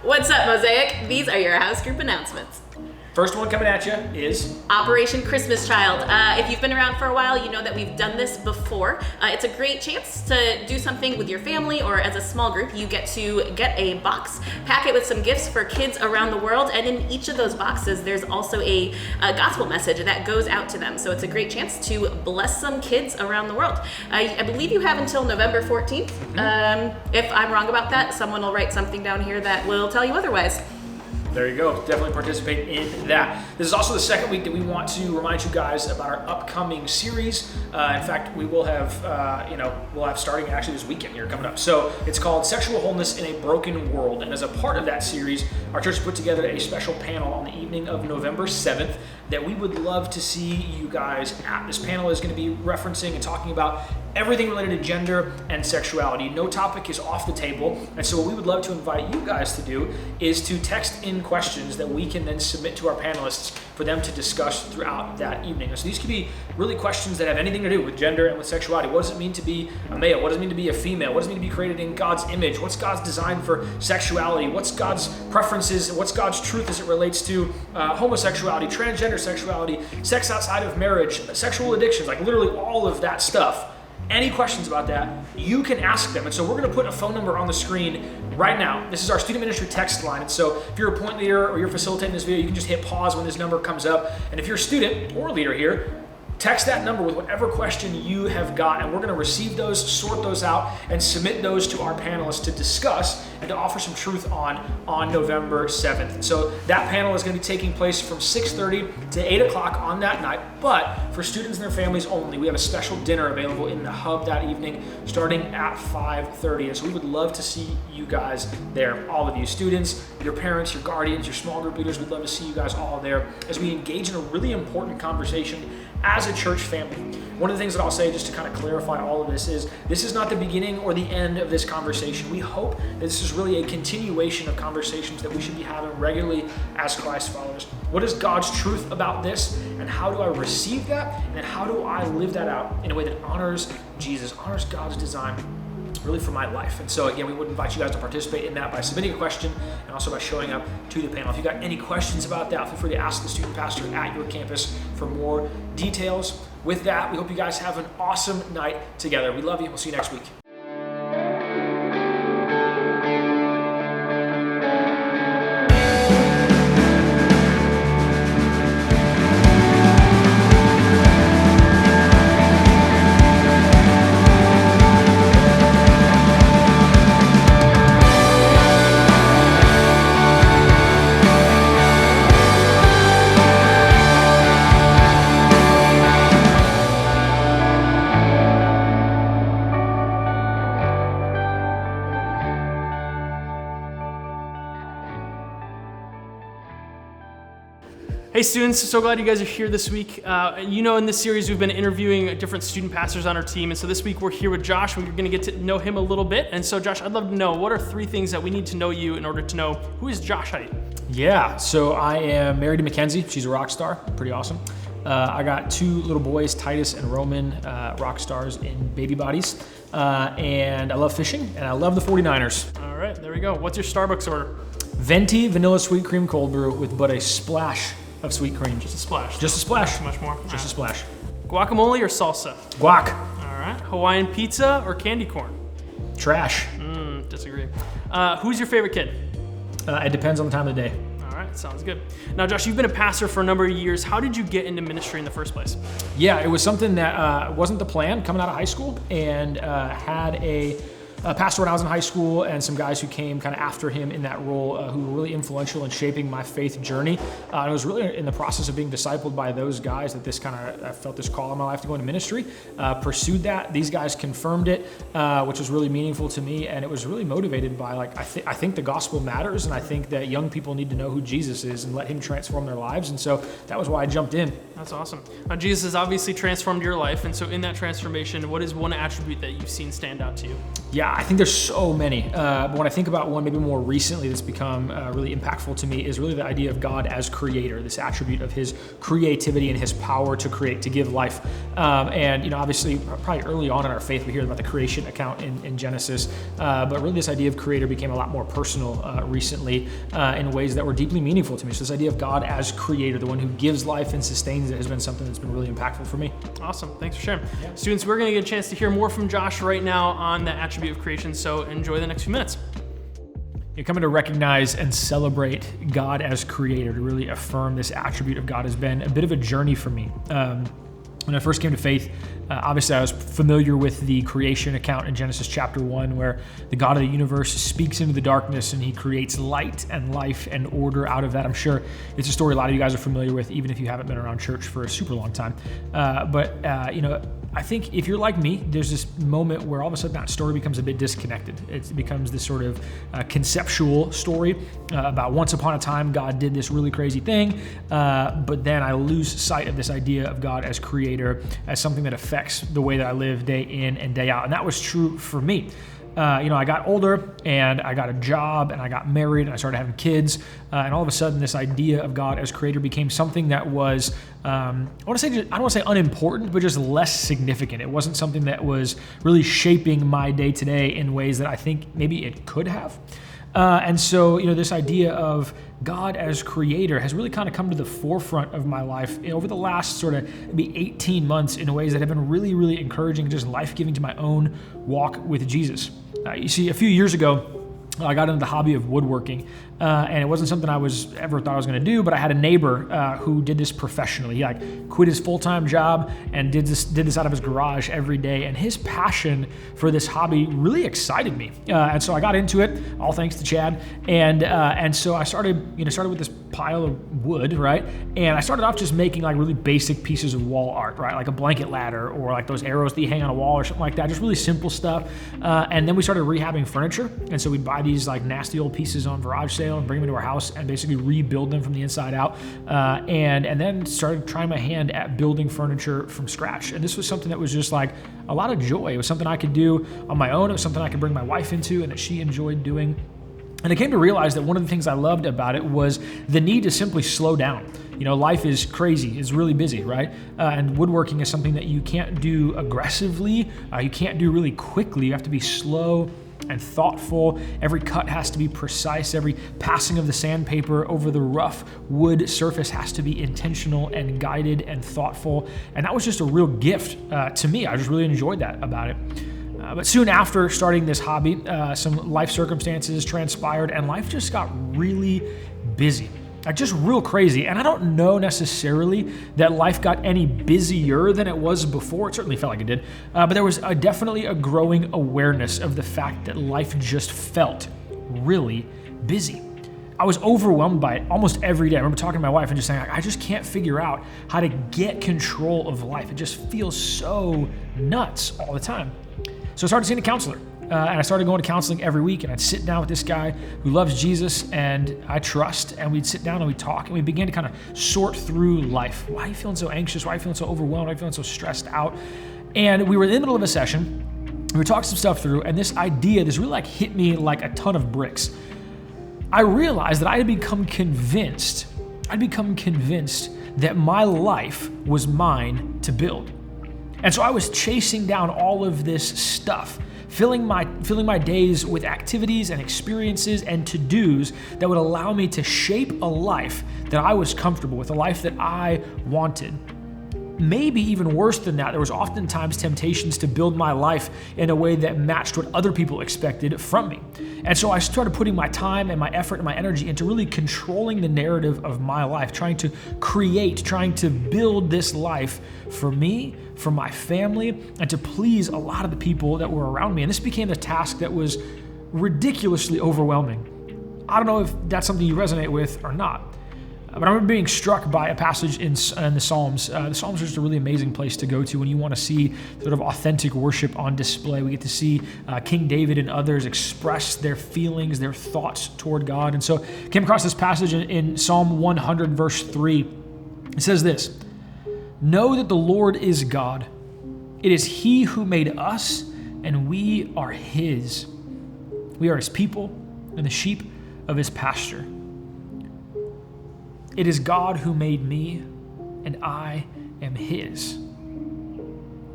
What's up, Mosaic? These are your house group announcements. First one coming at you is Operation Christmas Child. If you've been around for a while, you know that we've done this before. It's a great chance to do something with your family or as a small group. You get to get a box, pack it with some gifts for kids around the world, and in each of those boxes, there's also a gospel message that goes out to them. So it's a great chance to bless some kids around the world. I believe you have until November 14th. If I'm wrong about that, someone will write something down here that will tell you otherwise. There you go. Definitely participate in that. This is also the second week that we want to remind you guys about our upcoming series. In fact, we will have, we'll have starting actually this weekend here coming up. So it's called Sexual Wholeness in a Broken World. And as a part of that series, our church put together a special panel on the evening of November 7th that we would love to see you guys at. This panel is going to be referencing and talking about everything related to gender and sexuality. No topic is off the table. And so what we would love to invite you guys to do is to text in questions that we can then submit to our panelists for them to discuss throughout that evening. And so these could be really questions that have anything to do with gender and with sexuality. What does it mean to be a male? What does it mean to be a female? What does it mean to be created in God's image? What's God's design for sexuality? What's God's preferences? What's God's truth as it relates to homosexuality, transgender sexuality, sex outside of marriage, sexual addictions, like literally all of that stuff. Any questions about that, you can ask them. And so we're going to put a phone number on the screen right now. This is our student ministry text line. And so if you're a point leader or you're facilitating this video, you can just hit pause when this number comes up. And if you're a student or a leader here, text that number with whatever question you have got, and we're going to receive those, sort those out, and submit those to our panelists to discuss and to offer some truth on November 7th. And so that panel is going to be taking place from 6:30 to 8 o'clock on that night, but for students and their families only, we have a special dinner available in the hub that evening starting at 5:30. And so we would love to see you guys there, all of you students, your parents, your guardians, your small group leaders. We'd love to see you guys all there as we engage in a really important conversation as a church family. One of the things that I'll say just to kind of clarify all of this is not the beginning or the end of this conversation. We hope that this is really a continuation of conversations that we should be having regularly as Christ followers. What is God's truth about this, and how do I receive that, and then how do I live that out in a way that honors Jesus, honors God's design really for my life? And so again, we would invite you guys to participate in that by submitting a question and also by showing up to the panel. If you got any questions about that, feel free to ask the student pastor at your campus for more details. With that, we hope you guys have an awesome night together. We love you. We'll see you next week. Hey students, so glad you guys are here this week. In this series we've been interviewing different student pastors on our team, and so this week we're here with Josh, and we're going to get to know him a little bit. And so Josh, I'd love to know, what are 3 things that we need to know you in order to know who is Josh Height? Yeah, so I am married to Mackenzie. She's a rock star, pretty awesome. I got 2 little boys, Titus and Roman, rock stars in baby bodies. And I love fishing, and I love the 49ers. All right, there we go. What's your Starbucks order? Venti vanilla sweet cream cold brew with but a splash of sweet cream. Just a splash. Just a splash. Not too much more. Just a splash. Guacamole or salsa? Guac. All right. Hawaiian pizza or candy corn? Trash. Disagree. Who's your favorite kid? It depends on the time of the day. All right, sounds good. Now, Josh, you've been a pastor for a number of years. How did you get into ministry in the first place? Yeah, it was something that wasn't the plan coming out of high school, and had a pastor when I was in high school, and some guys who came kind of after him in that role who were really influential in shaping my faith journey. And it was really in the process of being discipled by those guys that I felt this call in my life to go into ministry. Pursued that. These guys confirmed it, which was really meaningful to me, and it was really motivated by I think the gospel matters, and I think that young people need to know who Jesus is and let him transform their lives. And so that was why I jumped in. That's awesome. Now, Jesus has obviously transformed your life, and so in that transformation, what is one attribute that you've seen stand out to you? Yeah, I think there's so many. But when I think about one maybe more recently that's become really impactful to me is really the idea of God as creator, this attribute of his creativity and his power to create, to give life. And obviously, probably early on in our faith, we hear about the creation account in Genesis. But really this idea of creator became a lot more personal recently in ways that were deeply meaningful to me. So this idea of God as creator, the one who gives life and sustains it, has been something that's been really impactful for me. Awesome. Thanks for sharing. Yeah. Students, we're going to get a chance to hear more from Josh right now on the attribute of creation, so enjoy the next few minutes. You're coming to recognize and celebrate God as creator, to really affirm this attribute of God, has been a bit of a journey for me. When I first came to faith, obviously I was familiar with the creation account in Genesis chapter 1, where the God of the universe speaks into the darkness and he creates light and life and order out of that. I'm sure it's a story a lot of you guys are familiar with, even if you haven't been around church for a super long time. But I think if you're like me, there's this moment where all of a sudden that story becomes a bit disconnected. It becomes this sort of conceptual story about once upon a time God did this really crazy thing, but then I lose sight of this idea of God as creator, as something that affects the way that I live day in and day out. And that was true for me. I got older and I got a job and I got married and I started having kids. And all of a sudden this idea of God as creator became something that was, I don't want to say unimportant, but just less significant. It wasn't something that was really shaping my day to day in ways that I think maybe it could have. And so, this idea of God as creator has really kind of come to the forefront of my life over the last sort of maybe 18 months in ways that have been really, really encouraging, just life-giving to my own walk with Jesus. You see, a few years ago, I got into the hobby of woodworking, and it wasn't something I ever thought I was going to do, but I had a neighbor who did this professionally. He quit his full-time job and did this out of his garage every day, and his passion for this hobby really excited me. And so I got into it, all thanks to Chad, and so I started with this pile of wood, right? And I started off just making like really basic pieces of wall art, right? Like a blanket ladder or like those arrows that you hang on a wall or something like that, just really simple stuff. And then we started rehabbing furniture, and so we'd buy these like nasty old pieces on garage sale and bring them into our house and basically rebuild them from the inside out. And then started trying my hand at building furniture from scratch. And this was something that was just like a lot of joy. It was something I could do on my own. It was something I could bring my wife into and that she enjoyed doing. And I came to realize that one of the things I loved about it was the need to simply slow down. Life is crazy. It's really busy, right? And woodworking is something that you can't do aggressively. You can't do really quickly. You have to be slow and thoughtful. Every cut has to be precise. Every passing of the sandpaper over the rough wood surface has to be intentional and guided and thoughtful. And that was just a real gift to me. I just really enjoyed that about it. But soon after starting this hobby, some life circumstances transpired and life just got really busy. Like just real crazy. And I don't know necessarily that life got any busier than it was before. It certainly felt like it did. But there was definitely a growing awareness of the fact that life just felt really busy. I was overwhelmed by it almost every day. I remember talking to my wife and just saying, I just can't figure out how to get control of life. It just feels so nuts all the time. So I started seeing a counselor. And I started going to counseling every week, and I'd sit down with this guy who loves Jesus and I trust, and we'd sit down and we'd talk, and we began to kind of sort through life. Why are you feeling so anxious? Why are you feeling so overwhelmed? Why are you feeling so stressed out? And we were in the middle of a session, we were talking some stuff through, and this really hit me like a ton of bricks. I realized that I had become convinced that my life was mine to build. And so I was chasing down all of this stuff, filling my days with activities and experiences and to-dos that would allow me to shape a life that I was comfortable with, a life that I wanted. Maybe even worse than that, there was oftentimes temptations to build my life in a way that matched what other people expected from me. And so I started putting my time and my effort and my energy into really controlling the narrative of my life, trying to build this life for me, for my family, and to please a lot of the people that were around me. And this became a task that was ridiculously overwhelming. I don't know if that's something you resonate with or not. But I remember being struck by a passage in the Psalms. The Psalms are just a really amazing place to go to when you want to see sort of authentic worship on display. We get to see King David and others express their feelings, their thoughts toward God. And so I came across this passage in Psalm 100, verse 3. It says this: "Know that the Lord is God. It is He who made us, and we are his. We are his people and the sheep of his pasture. It is God who made me, and I am his.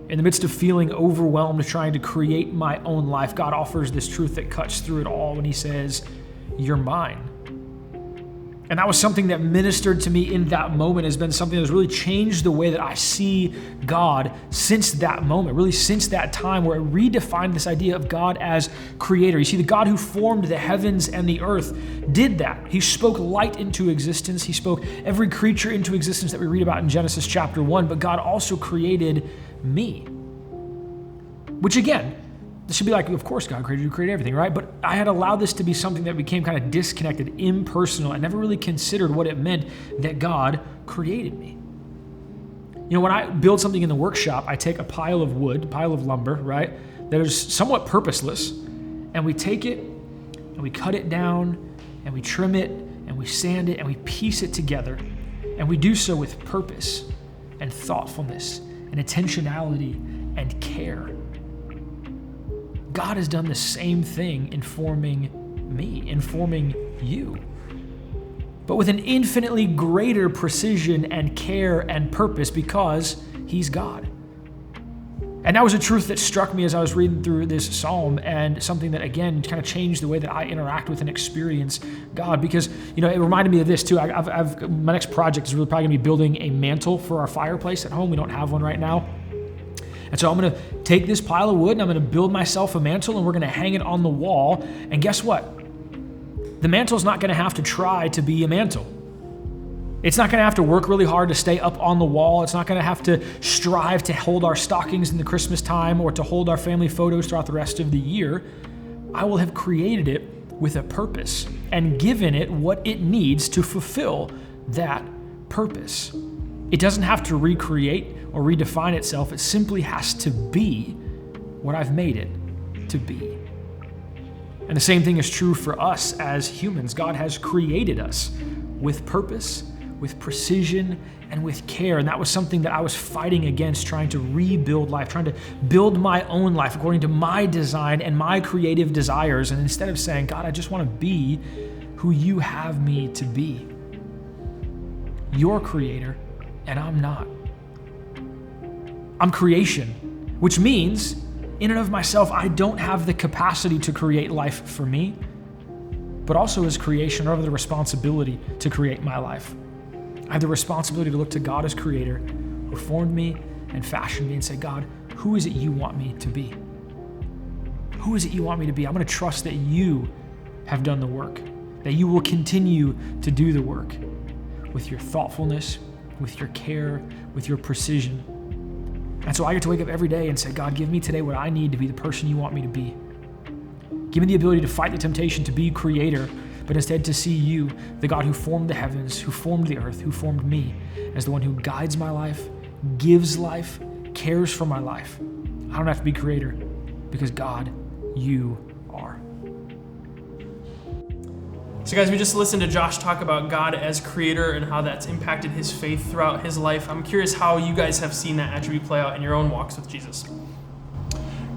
In the midst of feeling overwhelmed, trying to create my own life, God offers this truth that cuts through it all when he says, "You're mine." And that was something that ministered to me in that moment, has been something that has really changed the way that I see God since that moment, really since that time where it redefined this idea of God as creator. You see, the God who formed the heavens and the earth did that. He spoke light into existence. He spoke every creature into existence that we read about in Genesis chapter 1, but God also created me. Which again, this should be like, of course God created you, created everything, right? But I had allowed this to be something that became kind of disconnected, impersonal. I never really considered what it meant that God created me. You know, when I build something in the workshop, I take a pile of wood, a pile of lumber, right, that is somewhat purposeless, and we take it and we cut it down and we trim it and we sand it and we piece it together. And we do so with purpose and thoughtfulness and intentionality and care. God has done the same thing in forming me, in forming you, but with an infinitely greater precision and care and purpose because he's God. And that was a truth that struck me as I was reading through this psalm, and something that, again, kind of changed the way that I interact with and experience God. Because, you know, it reminded me of this too. My next project is really probably gonna be building a mantle for our fireplace at home. We don't have one right now. And so I'm going to take this pile of wood and I'm going to build myself a mantle, and we're going to hang it on the wall. And guess what? The mantle's not going to have to try to be a mantle. It's not going to have to work really hard to stay up on the wall. It's not going to have to strive to hold our stockings in the Christmas time or to hold our family photos throughout the rest of the year. I will have created it with a purpose and given it what it needs to fulfill that purpose. It doesn't have to recreate or redefine itself. It simply has to be what I've made it to be. And the same thing is true for us as humans. God has created us with purpose, with precision, and with care. And that was something that I was fighting against, trying to rebuild life, trying to build my own life according to my design and my creative desires. And instead of saying, God, I just want to be who you have me to be. You're creator, and I'm not. I'm creation, which means in and of myself, I don't have the capacity to create life for me, but also as creation, I have the responsibility to create my life. I have the responsibility to look to God as creator who formed me and fashioned me and say, God, who is it you want me to be? Who is it you want me to be? I'm going to trust that you have done the work, that you will continue to do the work with your thoughtfulness, with your care, with your precision. And so I get to wake up every day and say, God, give me today what I need to be the person you want me to be. Give me the ability to fight the temptation to be creator, but instead to see you, the God who formed the heavens, who formed the earth, who formed me, as the one who guides my life, gives life, cares for my life. I don't have to be creator because God, you are. So guys, we just listened to Josh talk about God as creator and how that's impacted his faith throughout his life. I'm curious how you guys have seen that attribute play out in your own walks with Jesus.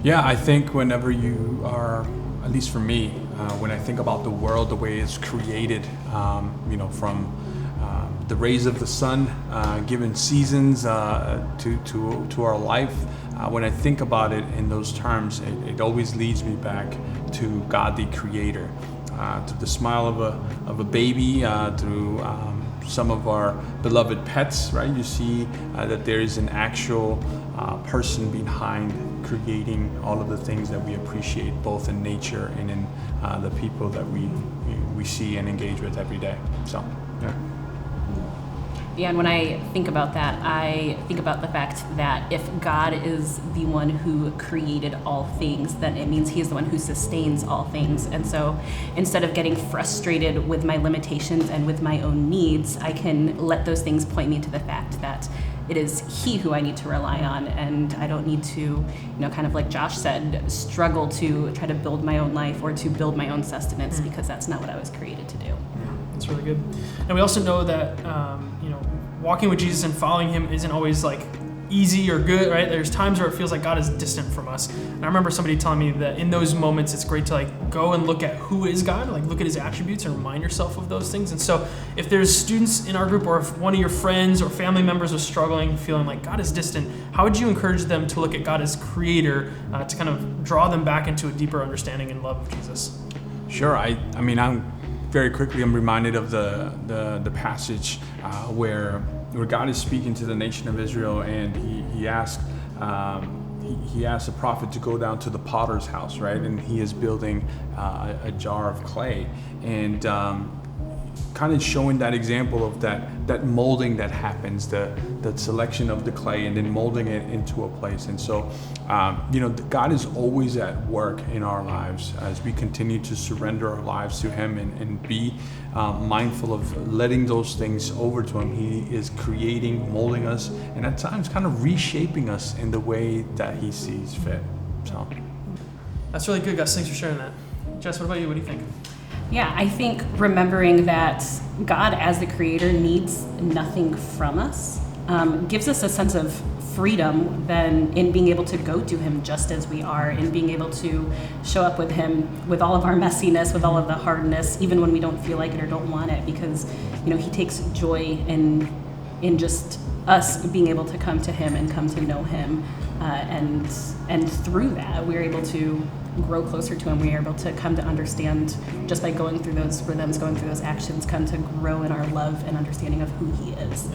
Yeah, I think whenever you are, at least for me, when I think about the world, the way it's created, from the rays of the sun, given seasons to our life, when I think about it in those terms, it always leads me back to God the Creator. To the smile of a baby, through some of our beloved pets, right? You see that there is an actual person behind creating all of the things that we appreciate, both in nature and in the people that we see and engage with every day. So, yeah. Yeah, and when I think about that, I think about the fact that if God is the one who created all things, then it means he is the one who sustains all things. And so instead of getting frustrated with my limitations and with my own needs, I can let those things point me to the fact that it is he who I need to rely on, and I don't need to, kind of like Josh said, struggle to try to build my own life or to build my own sustenance, because that's not what I was created to do. That's really good. And we also know that, walking with Jesus and following him isn't always like easy or good, right? There's times where it feels like God is distant from us. And I remember somebody telling me that in those moments, it's great to like go and look at who is God, like look at his attributes and remind yourself of those things. And so if there's students in our group, or if one of your friends or family members was struggling, feeling like God is distant, how would you encourage them to look at God as creator, to kind of draw them back into a deeper understanding and love of Jesus? Sure. I mean, I'm reminded of the passage where God is speaking to the nation of Israel, and he asked a prophet to go down to the potter's house, right? And he is building a jar of clay, and kind of showing that example of that molding that happens, the selection of the clay and then molding it into a place. And so, God is always at work in our lives as we continue to surrender our lives to him and be mindful of letting those things over to him. He is creating, molding us, and at times kind of reshaping us in the way that he sees fit. So That's really good, Gus. Thanks for sharing that. Jess, what about you? What do you think? Yeah, I think remembering that God as the creator needs nothing from us gives us a sense of freedom then in being able to go to him just as we are, in being able to show up with him with all of our messiness, with all of the hardness, even when we don't feel like it or don't want it, because he takes joy in just us being able to come to him and come to know him, and through that we're able to grow closer to him. We're able to come to understand, just by going through those rhythms, going through those actions, come to grow in our love and understanding of who he is.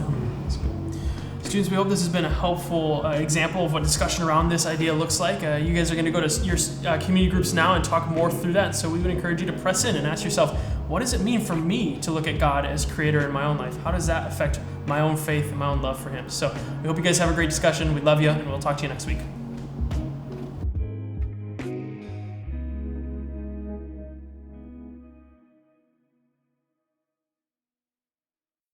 Students, we hope this has been a helpful example of what discussion around this idea looks like. You guys are going to go to your community groups now and talk more through that. So we would encourage you to press in and ask yourself, what does it mean for me to look at God as creator in my own life? How does that affect my own faith and my own love for him? So we hope you guys have a great discussion. We love you, and we'll talk to you next week.